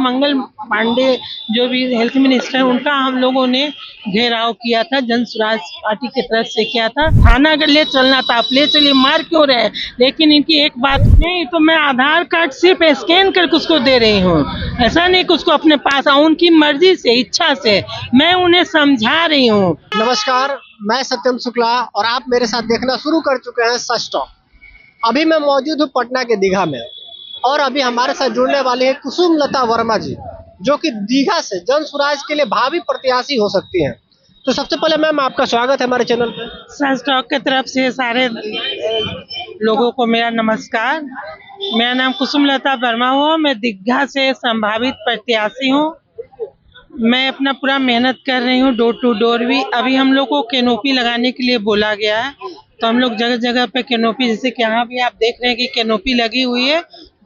मंगल पांडे जो भी health minister, उनका हम लोगों ने घेराव किया था, जन स्वराज पार्टी की तरफ से किया था। थाना अगर ले चलना था, आप ले चलिए, मार क्यों रहे हैं? लेकिन इनकी एक बात नहीं, तो मैं आधार कार्ड सिर्फ स्कैन करके उसको दे रही हूँ, ऐसा नहीं कि उसको अपने पास उनकी मर्जी से, इच्छा से मैं उन्हें समझा रही हूँ। नमस्कार, मैं सत्यम शुक्ला और आप मेरे साथ देखना शुरू कर चुके हैं सच टॉक। अभी मैं मौजूद हूँ पटना के दीघा में और अभी हमारे साथ जुड़ने वाली है कुसुम लता वर्मा जी, जो कि दीघा से जन स्वराज के लिए भावी प्रत्याशी हो सकती हैं। तो सबसे पहले मैम आपका स्वागत है हमारे चैनल पे। सच टॉक की तरफ से सारे लोगों को मेरा नमस्कार। मेरा नाम कुसुम लता वर्मा हुआ, मैं दीघा से संभावित प्रत्याशी हूँ। मैं अपना पूरा मेहनत कर रही हूँ, डोर टू डोर भी। अभी हम लोग को कैनोपी लगाने के लिए बोला गया है, तो हम लोग जगह जगह पे कैनोपी, जैसे कि यहाँ भी आप देख रहे हैं कि कैनोपी लगी हुई है,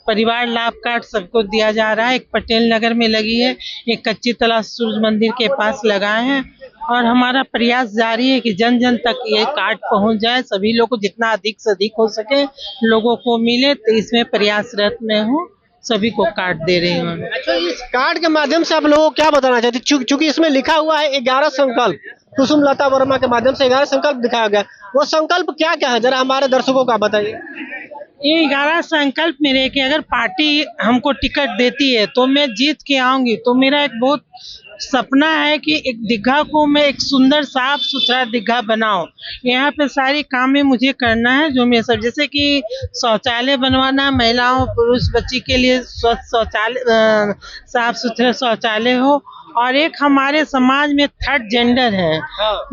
परिवार लाभ कार्ड सबको दिया जा रहा है। एक पटेल नगर में लगी है, एक कच्ची तालाब सूर्य मंदिर के पास लगाए हैं, और हमारा प्रयास जारी है कि जन जन तक ये कार्ड पहुंच जाए, सभी लोग को जितना अधिक से अधिक हो सके लोगों को मिले, तो इसमें प्रयासरत मैं हूँ, सभी को कार्ड दे रही हूँ। अच्छा, इस कार्ड के माध्यम से आप लोगों को क्या बताना चाहते हैं? चूंकि इसमें लिखा हुआ है 11 संकल्प, कुसुम लता वर्मा के माध्यम से 11 संकल्प दिखाया गया, वो संकल्प क्या क्या है, जरा हमारे दर्शकों को आप बताइए। ये 11 संकल्प मेरे कि अगर पार्टी हमको टिकट देती है तो मैं जीत के आऊंगी। तो मेरा एक बहुत सपना है कि एक दीघा को मैं एक सुंदर साफ सुथरा दीघा बनाऊं। यहाँ पे सारी कामें मुझे करना है, जो मैं सब, जैसे कि शौचालय बनवाना, महिलाओं पुरुष बच्ची के लिए स्वच्छ शौचालय, साफ सुथरा शौचालय हो। और एक हमारे समाज में थर्ड जेंडर है,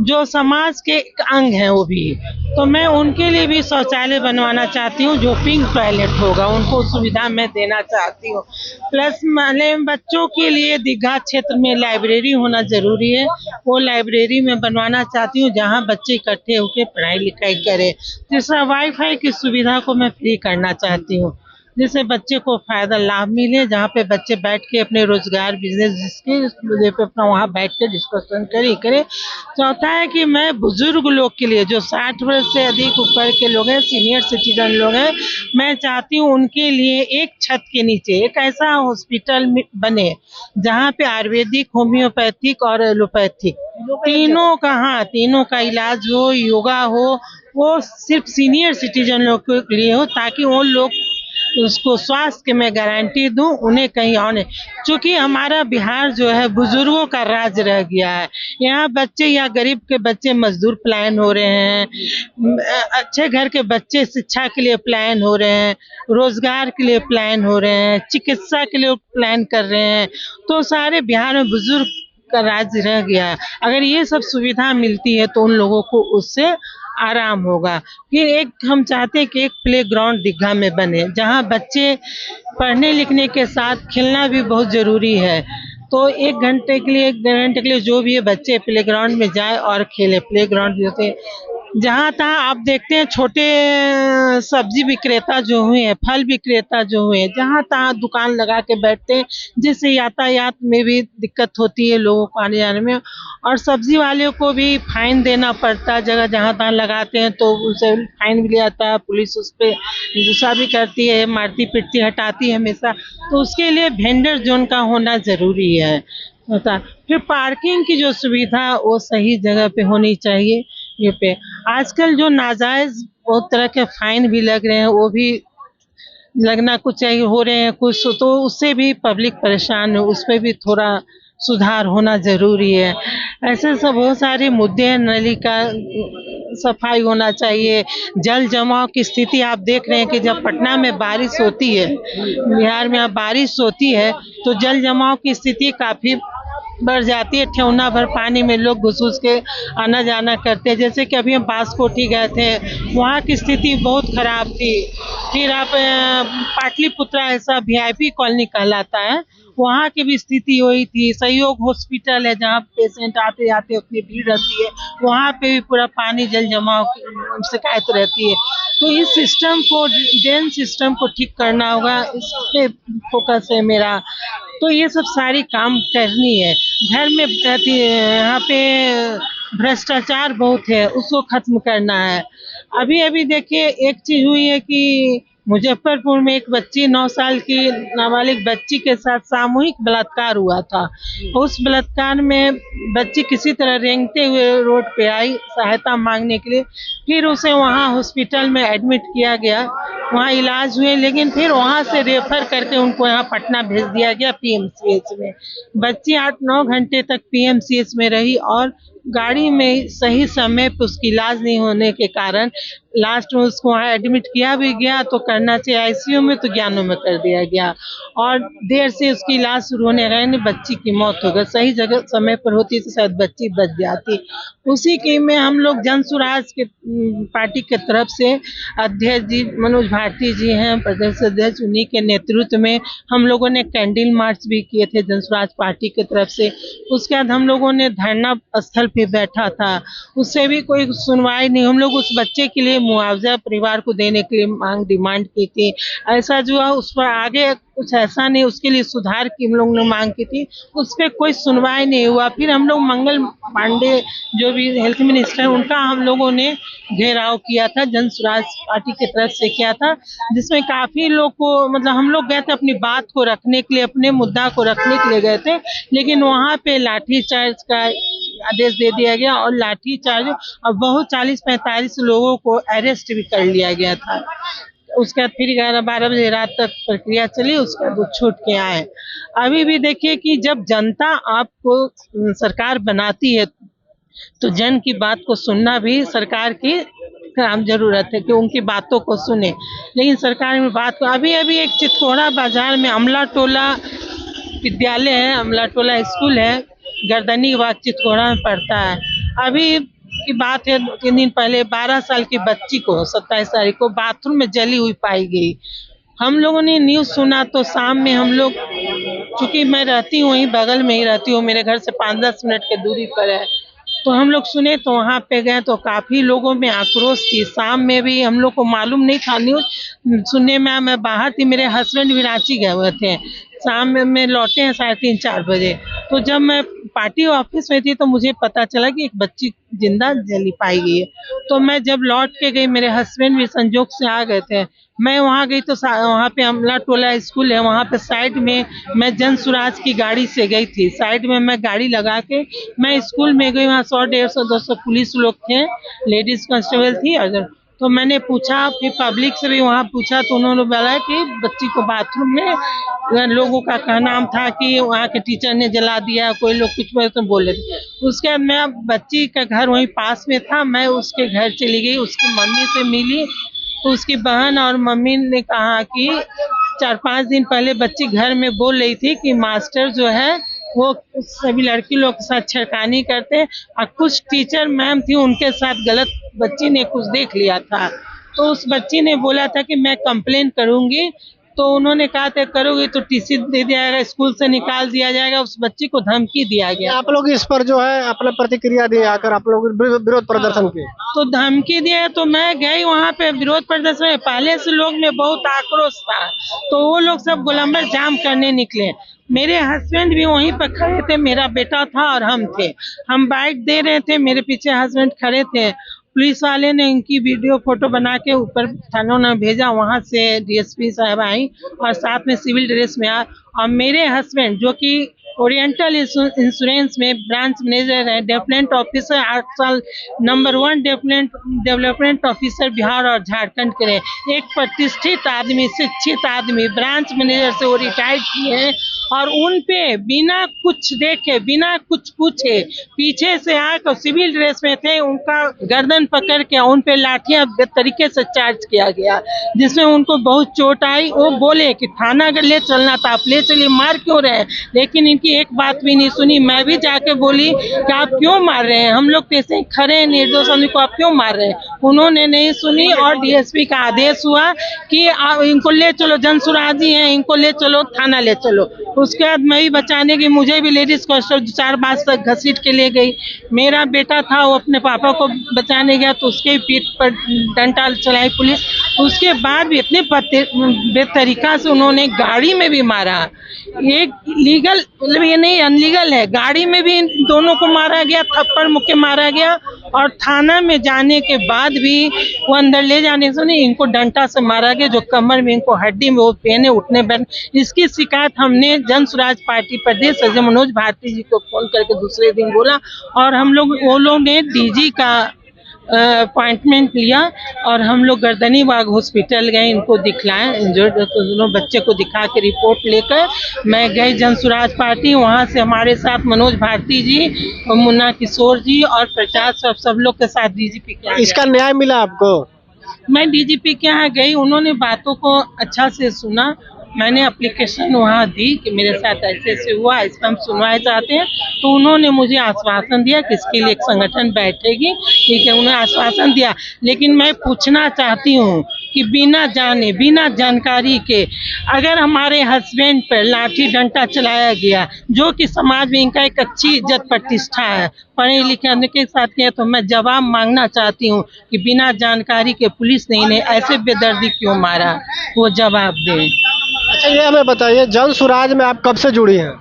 जो समाज के एक अंग है, वो भी, तो मैं उनके लिए भी शौचालय बनवाना चाहती हूँ, जो पिंक टॉयलेट होगा, उनको सुविधा मैं देना चाहती हूँ। प्लस बच्चों के लिए दीघा क्षेत्र में लाइब्रेरी होना जरूरी है, वो लाइब्रेरी में बनवाना चाहती हूँ, जहाँ बच्चे इकट्ठे होकर पढ़ाई लिखाई करें। तीसरा, वाईफाई की सुविधा को मैं फ्री करना चाहती हूँ, जिससे बच्चे को फायदा लाभ मिले, जहाँ पे बच्चे बैठ के अपने रोजगार बिजनेस जिसके मुद्दे पे अपना वहाँ बैठ के डिस्कशन करे। चौथा है कि मैं बुजुर्ग लोग के लिए, जो 60 वर्ष से अधिक ऊपर के लोग हैं, सीनियर सिटीजन लोग हैं, मैं चाहती हूँ उनके लिए एक छत के नीचे एक ऐसा हॉस्पिटल बने, जहाँ पे आयुर्वेदिक, होम्योपैथिक और एलोपैथिक तीनों का इलाज हो, योगा हो। वो सिर्फ सीनियर सिटीजन लोग के लिए हो, ताकि वो लोग उसको स्वास्थ्य के मैं गारंटी दूं, उन्हें कहीं और नहीं। क्योंकि हमारा बिहार जो है बुजुर्गों का राज रह गया है। यहाँ बच्चे या गरीब के बच्चे मजदूर प्लान हो रहे हैं, अच्छे घर के बच्चे शिक्षा के लिए प्लान हो रहे हैं, रोजगार के लिए प्लान हो रहे हैं, चिकित्सा के लिए प्लान कर रहे हैं। तो सारे बिहार में बुजुर्ग का राज रह गया है। अगर ये सब सुविधा मिलती है तो उन लोगों को उससे आराम होगा। फिर एक हम चाहते हैं कि एक प्ले ग्राउंड दीघा में बने, जहाँ बच्चे पढ़ने लिखने के साथ खेलना भी बहुत जरूरी है। तो 1 घंटे के लिए, 1 घंटे के लिए जो भी है, बच्चे प्ले ग्राउंड में जाए और खेले। प्ले ग्राउंड जैसे जहाँ तहाँ आप देखते हैं छोटे सब्जी विक्रेता जो हुए हैं, फल विक्रेता जो हुए हैं, जहाँ तहाँ दुकान लगा के बैठते हैं, जिससे यातायात में भी दिक्कत होती है लोगों को आने जाने में। और सब्जी वाले को भी फाइन देना पड़ता है, जगह जहाँ तहाँ लगाते हैं तो उनसे फाइन भी लिया जाता है, पुलिस उस पर गुस्सा भी करती है, मारती पीटती हटाती है हमेशा। तो उसके लिए वेंडर जोन का होना जरूरी है होता। फिर पार्किंग की जो सुविधा वो सही जगह पे होनी चाहिए। ये पे आजकल जो नाजायज बहुत तरह के फाइन भी लग रहे हैं, वो भी लगना कुछ चाहिए, हो रहे हैं कुछ, तो उससे भी पब्लिक परेशान है, उस पर भी थोड़ा सुधार होना जरूरी है। ऐसे सब बहुत सारे मुद्दे हैं। नली का सफाई होना चाहिए। जल जमाव की स्थिति आप देख रहे हैं कि जब पटना में बारिश होती है, बिहार में अब बारिश होती है, तो जल जमाव की स्थिति काफी बढ़ जाती है। ठेवना भर पानी में लोग घुस के आना जाना करते हैं। जैसे कि अभी हम बांसकोठी गए थे, वहाँ की स्थिति बहुत खराब थी। फिर आप पाटलिपुत्रा, ऐसा VIP कॉलोनी कहलाता है, वहाँ की भी स्थिति वही थी। सहयोग हॉस्पिटल है, जहाँ पेशेंट आते जाते उतनी भीड़ रहती है, वहाँ पे भी पूरा पानी जल जमाव की शिकायत रहती है। तो इस सिस्टम को, ड्रेन सिस्टम को ठीक करना होगा, इस पे फोकस है मेरा। तो ये सब सारी काम करनी है। घर में यहाँ पे भ्रष्टाचार बहुत है, उसको खत्म करना है। अभी देखिए एक चीज हुई है कि मुजफ्फरपुर में एक बच्ची 9 साल की नाबालिग बच्ची के साथ सामूहिक बलात्कार हुआ था। उस बलात्कार में बच्ची किसी तरह रेंगते हुए रोड पे आई सहायता मांगने के लिए। फिर उसे वहाँ हॉस्पिटल में एडमिट किया गया, वहाँ इलाज हुए, लेकिन फिर वहाँ से रेफर करके उनको यहाँ पटना भेज दिया गया पीएमसीएच में। बच्ची 8-9 घंटे तक पीएमसीएच में रही और गाड़ी में सही समय पे उसकी इलाज नहीं होने के कारण लास्ट में उसको वहाँ एडमिट किया भी गया तो करना चाहिए आईसीयू में, तो ज्ञानों में कर दिया गया और देर से उसकी इलाज शुरू होने रहने बच्ची की मौत हो गई। सही जगह समय पर होती तो शायद बच्ची बच जाती। उसी के में हम लोग जन सुराज के पार्टी के तरफ से अध्यक्ष जी मनोज भारती जी हैं प्रदेश अध्यक्ष, उन्हीं के नेतृत्व में हम लोगों ने कैंडल मार्च भी किए थे जन सुराज पार्टी की तरफ से। उसके बाद हम लोगों ने धरना स्थल पे बैठा था, उससे भी कोई सुनवाई नहीं। हम लोग उस बच्चे के लिए मुआवजा परिवार को देने के लिए डिमांड की थी, ऐसा जो है उस पर आगे कुछ ऐसा नहीं, उसके लिए सुधार की हम लोग ने मांग की थी, उस पर कोई सुनवाई नहीं हुआ। फिर हम लोग मंगल पांडे जो भी हेल्थ मिनिस्टर उनका हम लोगों ने घेराव किया था, जन सुराज पार्टी की तरफ से किया था, जिसमें काफी लोग को मतलब हम लोग गए थे अपनी बात को रखने के लिए, अपने मुद्दा को रखने के लिए गए थे, लेकिन वहाँ पे लाठीचार्ज का आदेश दे दिया गया और लाठीचार्ज और बहुत 40-45 लोगों को अरेस्ट भी कर लिया गया था। उसके बाद फिर 11-12 बजे रात तक प्रक्रिया चली, उसके बाद वो छूट के आए। अभी भी देखिए कि जब जनता आपको सरकार बनाती है तो जन की बात को सुनना भी सरकार की काम जरूरत है कि उनकी बातों को सुने, लेकिन सरकार में बात को अभी एक चितकोड़ा बाजार में अमला टोला विद्यालय है, अमला टोला स्कूल है, गर्दनी बाग चितकोड़ा में पड़ता है। अभी की बात है 2-3 दिन पहले 12 साल की बच्ची को 27 तारीख को बाथरूम में जली हुई पाई गई। हम लोगों ने न्यूज़ सुना तो शाम में हम लोग, चूंकि मैं रहती हूँ वहीं बगल में ही रहती हूँ, मेरे घर से 5-10 मिनट की दूरी पर है, तो हम लोग सुने तो वहाँ पे गए तो काफ़ी लोगों में आक्रोश थी। शाम में भी हम लोग को मालूम नहीं था, न्यूज़ सुनने में मैं बाहर थी, मेरे हस्बैंड भी रांची गए हुए थे, शाम में लौटे हैं 3:30-4 बजे। तो जब मैं पार्टी ऑफिस में थी तो मुझे पता चला कि एक बच्ची जिंदा जली पाई गई है। तो मैं जब लौट के गई, मेरे हस्बैंड भी संजोग से आ गए थे, मैं वहाँ गई तो वहाँ पे अमला टोला स्कूल है, वहाँ पे साइड में मैं जन सुराज की गाड़ी से गई थी, साइड में मैं गाड़ी लगा के मैं स्कूल में गई, वहाँ 100-150-200 पुलिस लोग थे, लेडीज कांस्टेबल थी। अगर तो मैंने पूछा, फिर पब्लिक से भी वहाँ पूछा तो उन्होंने बोला कि बच्ची को बाथरूम में, लोगों का कहना था कि वहाँ के टीचर ने जला दिया, कोई लोग कुछ तो बोले थे। उसके बाद मैं बच्ची का घर वहीं पास में था, मैं उसके घर चली गई, उसकी मम्मी से मिली तो उसकी बहन और मम्मी ने कहा कि 4-5 दिन पहले बच्ची घर में बोल रही थी कि मास्टर जो है वो सभी लड़की लोग के साथ छेड़खानी करते हैं और कुछ टीचर मैम थी उनके साथ गलत बच्ची ने कुछ देख लिया था, तो उस बच्ची ने बोला था कि मैं कंप्लेन करूंगी, तो उन्होंने कहा था करोगे तो टीसी दे दिया जाएगा, स्कूल से निकाल दिया जाएगा। उस बच्ची को धमकी दिया गया। आप लोग इस पर जो है अपना प्रतिक्रिया दिए, आकर आप लोग विरोध प्रदर्शन किए तो धमकी दिया, तो मैं गई वहाँ पे विरोध प्रदर्शन में, पहले से लोग में बहुत आक्रोश था, तो वो लोग सब गोलंबर जाम करने निकले। मेरे हस्बैंड भी वहीं पर खड़े थे, मेरा बेटा था और हम थे, हम बाइट दे रहे थे, मेरे पीछे हस्बैंड खड़े थे। पुलिस वाले ने इनकी वीडियो फोटो बना के ऊपर थानों ने भेजा, वहाँ से डीएसपी साहब आई और साथ में सिविल ड्रेस में आ, और मेरे हस्बैंड जो कि ओरिएंटल इंश्योरेंस में ब्रांच मैनेजर है, डेवलपमेंट ऑफिसर 8 साल नंबर 1 डेवलपमेंट ऑफिसर बिहार और झारखंड के, एक प्रतिष्ठित आदमी, शिक्षित आदमी, ब्रांच मैनेजर से वो रिटायर्ड किए हैं, और उन पे बिना कुछ देखे बिना कुछ पूछे पीछे से आकर सिविल ड्रेस में थे, उनका गर्दन पकड़ के उन पे लाठियां तरीके से चार्ज किया गया, जिसमें उनको बहुत चोट आई। वो बोले कि थाना अगर ले चलना था आप ले चलिए, मार क्यों रहे हैं, लेकिन इनकी एक बात भी नहीं सुनी। मैं भी जाके बोली कि आप क्यों मार रहे हैं, हम लोग कैसे खड़े हैं निर्दोष आदमी को, आप क्यों मार रहे हैं, उन्होंने नहीं सुनी और डीएसपी का आदेश हुआ कि इनको ले चलो, जनसुराजी हैं, इनको ले चलो, थाना ले चलो। उसके बाद मैं भी बचाने की, मुझे भी लेडीज कांस्टेबल 4 बार तक घसीट के ले गई। मेरा बेटा था वो अपने पापा को बचाने गया तो उसके पीठ पर डंडा चलाई पुलिस। उसके बाद भी इतने बेतरीका से उन्होंने गाड़ी में भी मारा, ये लीगल मतलब ये नहीं अनलीगल है। गाड़ी में भी इन दोनों को मारा गया, थप्पड़ मुक्के मारा गया, और थाना में जाने के बाद भी वो अंदर ले जाने से नहीं, इनको डंडा से मारा गया, जो कमर में इनको हड्डी में वो पेने उठने बैठ। इसकी शिकायत हमने जन स्वराज पार्टी प्रदेश अध्यक्ष मनोज भारती जी को फोन करके दूसरे दिन बोला, और हम लोग वो लोग ने डीजी का अपॉइंटमेंट लिया, और हम लोग गर्दनी बाग हॉस्पिटल गए, इनको दिखलाए, इंजर्ड दोनों बच्चे को दिखा के रिपोर्ट लेकर मैं गई जन स्वराज पार्टी। वहाँ से हमारे साथ मनोज भारती जी और मुन्ना किशोर जी और प्रचार सब लोग के साथ डीजीपी के यहाँ इसका न्याय मिला आपको? मैं डीजीपी के यहाँ गई, उन्होंने बातों को अच्छा से सुना। मैंने एप्लीकेशन वहाँ दी कि मेरे साथ ऐसे ऐसे हुआ, इस पर हम सुनवाई चाहते हैं, तो उन्होंने मुझे आश्वासन दिया कि इसके लिए एक संगठन बैठेगी, ठीक है, उन्हें आश्वासन दिया। लेकिन मैं पूछना चाहती हूँ कि बिना जाने बिना जानकारी के अगर हमारे हस्बैंड पर लाठी डंडा चलाया गया, जो कि समाज में इनका एक अच्छी इज्जत प्रतिष्ठा है, पढ़े लिखे के साथ किया, तो मैं जवाब मांगना चाहती हूँ कि बिना जानकारी के पुलिस ने इन्हें ऐसे बेदर्दी क्यों मारा, वो जवाब दें। अच्छा, ये हमें बताइए, जन स्वराज में आप कब से जुड़ी हैं?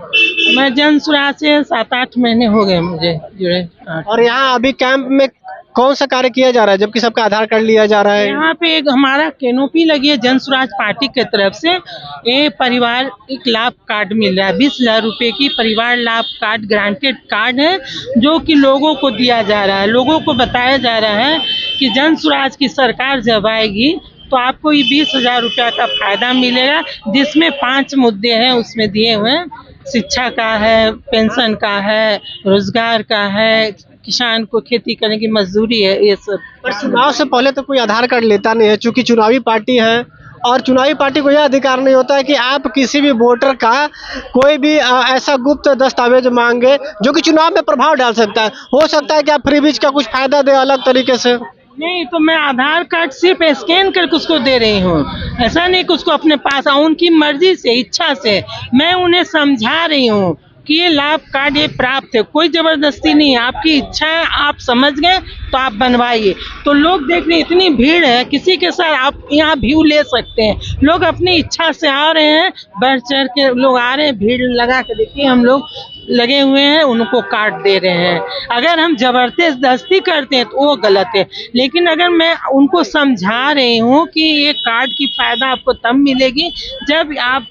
मैं जन स्वराज से 7-8 महीने हो गए मुझे जुड़े। और यहाँ अभी कैंप में कौन सा कार्य किया जा रहा है, जबकि सबका आधार कार्ड लिया जा रहा है? यहाँ पे एक हमारा कैनोपी लगी है जन स्वराज पार्टी की तरफ से, ये परिवार एक लाभ कार्ड मिल रहा है, 20,000 रुपए की परिवार लाभ कार्ड ग्रांटेड कार्ड है, जो कि लोगों को दिया जा रहा है। लोगों को बताया जा रहा है कि जन स्वराज की सरकार जब आएगी तो आपको ये 20,000 रुपया का फायदा मिलेगा, जिसमें 5 मुद्दे हैं उसमें दिए हुए हैं। शिक्षा का है, पेंशन का है, रोजगार का है, किसान को खेती करने की मजदूरी है, ये सब। पर चुनाव से पहले तो कोई आधार कार्ड लेता नहीं है, चूंकि चुनावी पार्टी है, और चुनावी पार्टी को यह अधिकार नहीं होता है कि आप किसी भी वोटर का कोई भी ऐसा गुप्त दस्तावेज मांगे जो कि चुनाव में प्रभाव डाल सकता है। हो सकता है कि आप फ्रीबीज का कुछ फायदा दे अलग तरीके से। नहीं, तो मैं आधार कार्ड सिर्फ स्कैन करके उसको दे रही हूँ, ऐसा नहीं कि उसको अपने पास, उनकी मर्जी से, इच्छा से मैं उन्हें समझा रही हूँ कि ये लाभ कार्ड ये प्राप्त है, कोई जबरदस्ती नहीं है, आपकी इच्छा है, आप समझ गए तो आप बनवाइए। तो लोग देख रहे, इतनी भीड़ है, किसी के साथ आप यहाँ व्यू ले सकते हैं, लोग अपनी इच्छा से आ रहे हैं, बढ़ चढ़ के लोग आ रहे हैं, भीड़ लगा के देखिए, हम लोग लगे हुए हैं, उनको कार्ड दे रहे हैं। अगर हम जबरदस्ती करते हैं तो वो गलत है, लेकिन अगर मैं उनको समझा रही हूँ कि ये कार्ड की फायदा आपको तब मिलेगी जब आप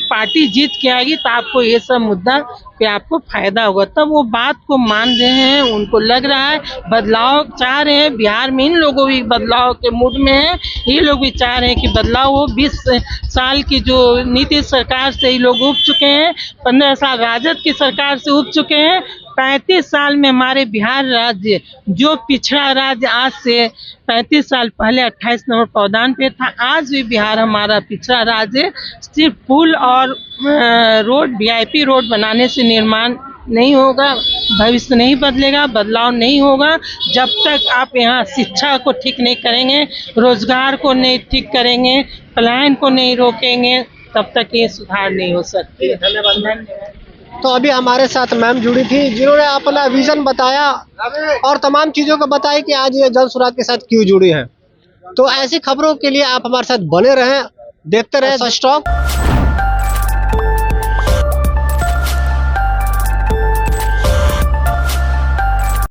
पार्टी जीत के आएगी, तो आपको ये सब मुद्दा पे आपको फायदा होगा, तब वो बात को मान रहे हैं, उनको लग रहा है बदलाव चाह रहे हैं। बिहार में इन लोगों भी बदलाव के मूड में हैं, ये लोग भी चाह रहे हैं कि बदलाव हो। 20 साल की जो नीतीश सरकार से ये लोग उब चुके हैं, 15 साल राजद की सरकार से उब चुके हैं, 35 साल में हमारे बिहार राज्य जो पिछड़ा राज्य आज से 35 साल पहले 28 नंबर पौधान पे था, आज भी बिहार हमारा पिछड़ा राज्य। सिर्फ पुल और रोड, वीआईपी रोड बनाने से निर्माण नहीं होगा, भविष्य नहीं बदलेगा, बदलाव नहीं होगा जब तक आप यहाँ शिक्षा को ठीक नहीं करेंगे, रोजगार को नहीं ठीक करेंगे, पलायन को नहीं रोकेंगे, तब तक ये सुधार नहीं हो सकती। धन्यवाद। तो अभी हमारे साथ मैम जुड़ी थी, जिन्होंने अपना विजन बताया और तमाम चीज़ों को बताई कि आज ये जन स्वराज के साथ क्यों जुड़ी है। तो ऐसी खबरों के लिए आप हमारे साथ बने रहें, देखते रहें सच टॉक।